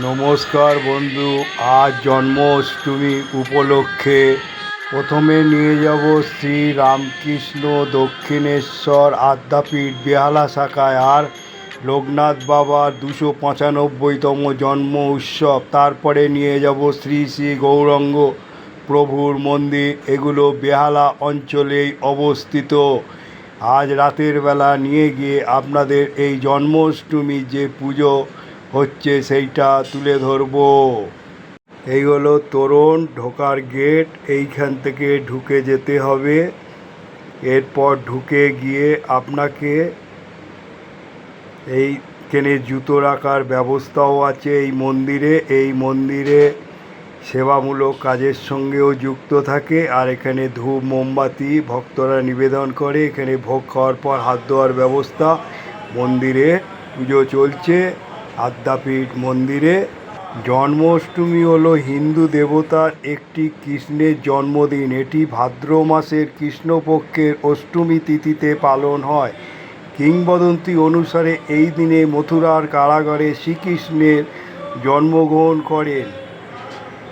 নমস্কার বন্ধু। আজ জন্মাষ্টমী উপলক্ষে প্রথমে নিয়ে যাব শ্রী রামকৃষ্ণ দক্ষিণেশ্বর আদ্যাপীঠ বেহালা শাখায় আর লোকনাথ বাবার 295তম জন্ম উৎসব। তারপরে নিয়ে যাব শ্রী শ্রী গৌরাঙ্গ প্রভুর মন্দির, এগুলো বেহালা অঞ্চলেই অবস্থিত। আজ রাতের বেলা নিয়ে গিয়ে আপনাদের এই জন্মাষ্টমী যে পুজো হচ্ছে সেইটা তুলে ধরবো। এই হলো তোরণ, ঢোকার গেট। এইখান থেকে ঢুকে যেতে হবে। এরপর ঢুকে গিয়ে আপনাকে এইখানে জুতো রাখার ব্যবস্থাও আছে এই মন্দিরে সেবামূলক কাজের সঙ্গেও যুক্ত থাকে। আর এখানে ধূপ মোমবাতি ভক্তরা নিবেদন করে। এখানে ভোগ খাওয়ার পর হাত ধোয়ার ব্যবস্থা। মন্দিরে পুজো চলছে আদ্যাপীঠ মন্দিরে। জন্মাষ্টমী হলো হিন্দু দেবতার একটি কৃষ্ণের জন্মদিন। এটি ভাদ্র মাসের কৃষ্ণপক্ষের অষ্টমী তিথিতে পালন হয়। কিংবদন্তি অনুসারে এই দিনে মথুরার কারাগারে শ্রীকৃষ্ণের জন্মগ্রহণ করেন।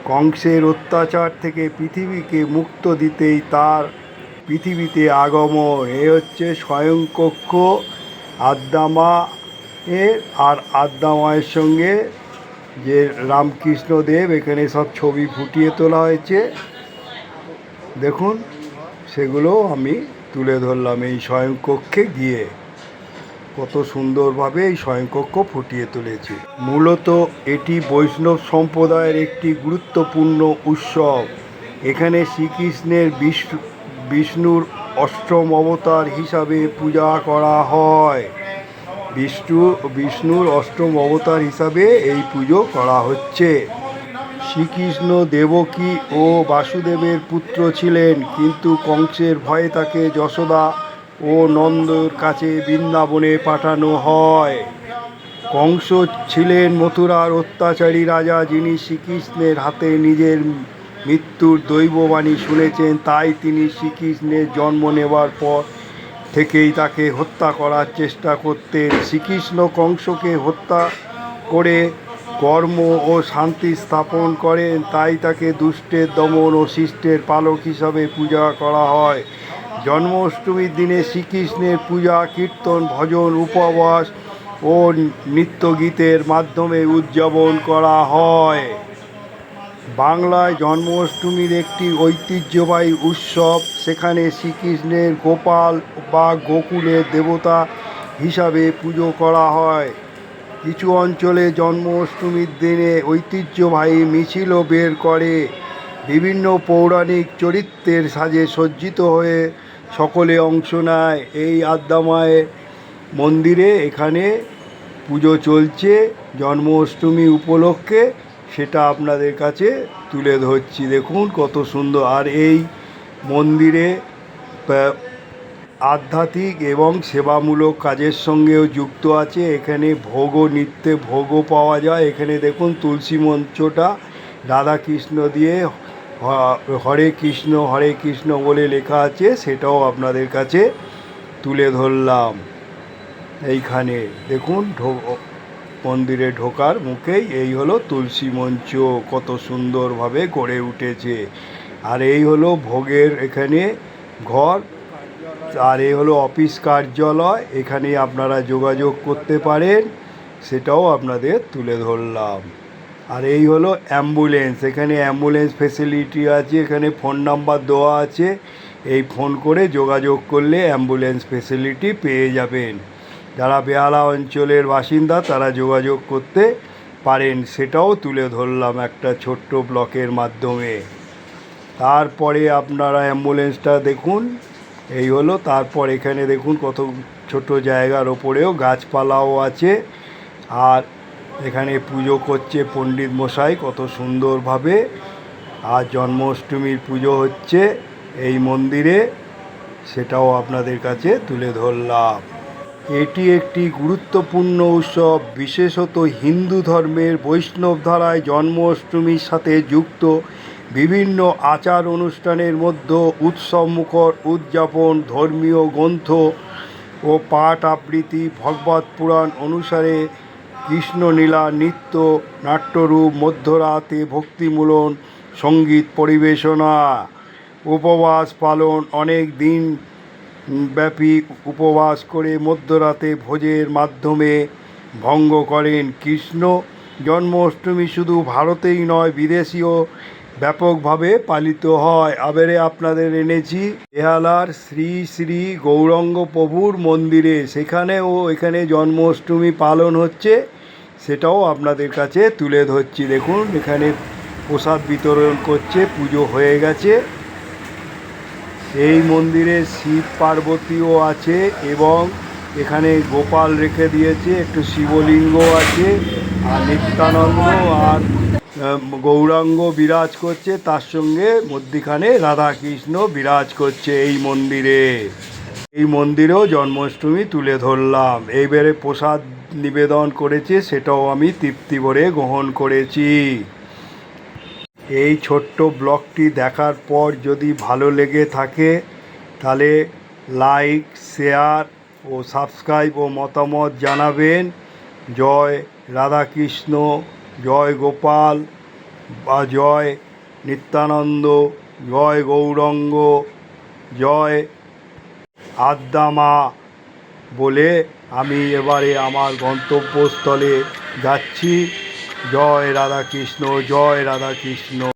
কংসের অত্যাচার থেকে পৃথিবীকে মুক্ত দিতেই তার পৃথিবীতে আগমন। এ হচ্ছে স্বয়ংকক্ষ আদ্যামা এর। আর আদ্যামায়ের সঙ্গে যে রামকৃষ্ণদেব, এখানে সব ছবি ফুটিয়ে তোলা হয়েছে দেখুন, সেগুলো আমি তুলে ধরলাম এই স্বয়ংকক্ষে গিয়ে। কত সুন্দরভাবে এই স্বয়ংকক্ষ ফুটিয়ে তুলেছে। মূলত এটি বৈষ্ণব সম্প্রদায়ের একটি গুরুত্বপূর্ণ উৎসব। এখানে শ্রীকৃষ্ণের বিষ্ণুর অষ্টম অবতার হিসাবে পূজা করা হয়। বিষ্ণুর অষ্টম অবতার হিসাবে এই পুজো করা হচ্ছে। শ্রীকৃষ্ণ দেবকী ও বাসুদেবের পুত্র ছিলেন, কিন্তু কংসের ভয়ে তাকে যশোদা ও নন্দর কাছে বৃন্দাবনে পাঠানো হয়। কংস ছিলেন মথুরার অত্যাচারী রাজা, যিনি শ্রীকৃষ্ণের হাতে নিজের মৃত্যুর দৈববাণী শুনেছেন। তাই তিনি শ্রীকৃষ্ণের জন্ম নেবার পর থেকেই তাকে হত্যা করার চেষ্টা করতেন। শ্রীকৃষ্ণ কংসকে হত্যা করে কর্ম ও শান্তি স্থাপন করেন। তাই তাকে দুষ্টের দমন ও শিষ্টের পালক হিসাবে পূজা করা হয়। জন্মাষ্টমীর দিনে শ্রীকৃষ্ণের পূজা, কীর্তন, ভজন, উপবাস ও নৃত্যগীতের মাধ্যমে উদযাপন করা হয়। বাংলায় জন্মাষ্টমীর একটি ঐতিহ্যবাহী উৎসব। সেখানে শ্রীকৃষ্ণের গোপাল বা গোকুলের দেবতা হিসাবে পুজো করা হয়। কিছু অঞ্চলে জন্মাষ্টমীর দিনে ঐতিহ্যবাহী মিছিলও বের করে। বিভিন্ন পৌরাণিক চরিত্রের সাজে সজ্জিত হয়ে সকলে অংশ নেয় এই আদ্যামায়ের মন্দিরে। এখানে পুজো চলছে জন্মাষ্টমী উপলক্ষে, সেটা আপনাদের কাছে তুলে ধরছি। দেখুন কত সুন্দর। আর এই মন্দিরে আধ্যাত্মিক এবং সেবামূলক কাজের সঙ্গেও যুক্ত আছে। এখানে নিত্যে ভোগও পাওয়া যায়। এখানে দেখুন তুলসী মঞ্চটা রাধাকৃষ্ণ দিয়ে হরে কৃষ্ণ বলে লেখা আছে, সেটাও আপনাদের কাছে তুলে ধরলাম। এইখানে দেখুন মন্দিরে ঢোকার মুখেই এই হলো তুলসী মঞ্চ, কত সুন্দরভাবে গড়ে উঠেছে। আর এই হলো ভোগের এখানে ঘর। আর এই হলো অফিস কার্যালয়, এখানে আপনারা যোগাযোগ করতে পারেন, সেটাও আপনাদের তুলে ধরলাম। আর এই হলো অ্যাম্বুলেন্স, এখানে অ্যাম্বুলেন্স ফেসিলিটি আছে। এখানে ফোন নাম্বার দেওয়া আছে, এই ফোন করে যোগাযোগ করলে অ্যাম্বুলেন্স ফেসিলিটি পেয়ে যাবেন। যারা বেহালা অঞ্চলের বাসিন্দা তারা যোগাযোগ করতে পারেন, সেটাও তুলে ধরলাম একটা ছোট্ট ব্লকের মাধ্যমে। তারপরে আপনারা অ্যাম্বুলেন্সটা দেখুন, এই হলো। তারপর এখানে দেখুন কত ছোট জায়গার ওপরেও গাছপালাও আছে। আর এখানে পুজো করছে পণ্ডিত মশাই কত সুন্দরভাবে। আর জন্মাষ্টমীর পুজো হচ্ছে এই মন্দিরে, সেটাও আপনাদের কাছে তুলে ধরলাম। এটি একটি গুরুত্বপূর্ণ উৎসব, বিশেষত হিন্দু ধর্মের বৈষ্ণব ধারায় জন্মাষ্টমীর সাথে যুক্ত বিভিন্ন আচার অনুষ্ঠানের মধ্যে উৎসবমুখর উদযাপন, ধর্মীয় গ্রন্থ ও পাঠ আবৃত্তি। ভগবত পুরাণ অনুসারে কৃষ্ণলীলা নৃত্য নাট্যরূপ, মধ্যরাতে ভক্তিমূলক সঙ্গীত পরিবেশনা, উপবাস পালন, অনেক দিন ব্যাপী উপবাস করে মধ্যরাতে ভোজের মাধ্যমে ভঙ্গ করেন। কৃষ্ণ জন্মাষ্টমী শুধু ভারতেই নয়, বিদেশেও ব্যাপকভাবে পালিত হয়। আবারে আপনাদের এনেছি বেহালার শ্রী শ্রী গৌরাঙ্গ প্রভুর মন্দিরে, সেখানেও এখানে জন্মাষ্টমী পালন হচ্ছে, সেটাও আপনাদের কাছে তুলে ধরছি। দেখুন এখানে প্রসাদ বিতরণ করছে, পুজো হয়ে গেছে। এই মন্দিরে শিব পার্বতীও আছে এবং এখানে গোপাল রেখে দিয়েছে, একটু শিবলিঙ্গ আছে, আর নিত্যানন্দ আর গৌরাঙ্গ বিরাজ করছে, তার সঙ্গে মধ্যিখানে রাধাকৃষ্ণ বিরাজ করছে এই মন্দিরে। এই মন্দিরেও জন্মাষ্টমী তুলে ধরলাম। এইবারে প্রসাদ নিবেদন করেছে, সেটাও আমি তৃপ্তি ভরে গ্রহণ করেছি। এই ছোট্ট ব্লগটি দেখার পর যদি ভালো লেগে থাকে তাহলে লাইক, শেয়ার ও সাবস্ক্রাইব ও মতামত জানাবেন। জয় রাধাকৃষ্ণ, জয় গোপাল বা জয় নিত্যানন্দ, জয় গৌরাঙ্গ, জয় আদ্যামা বলে আমি এবারে আমার গন্তব্যস্থলে যাচ্ছি। জয় রাধাকৃষ্ণ, জয় রাধাকৃষ্ণ।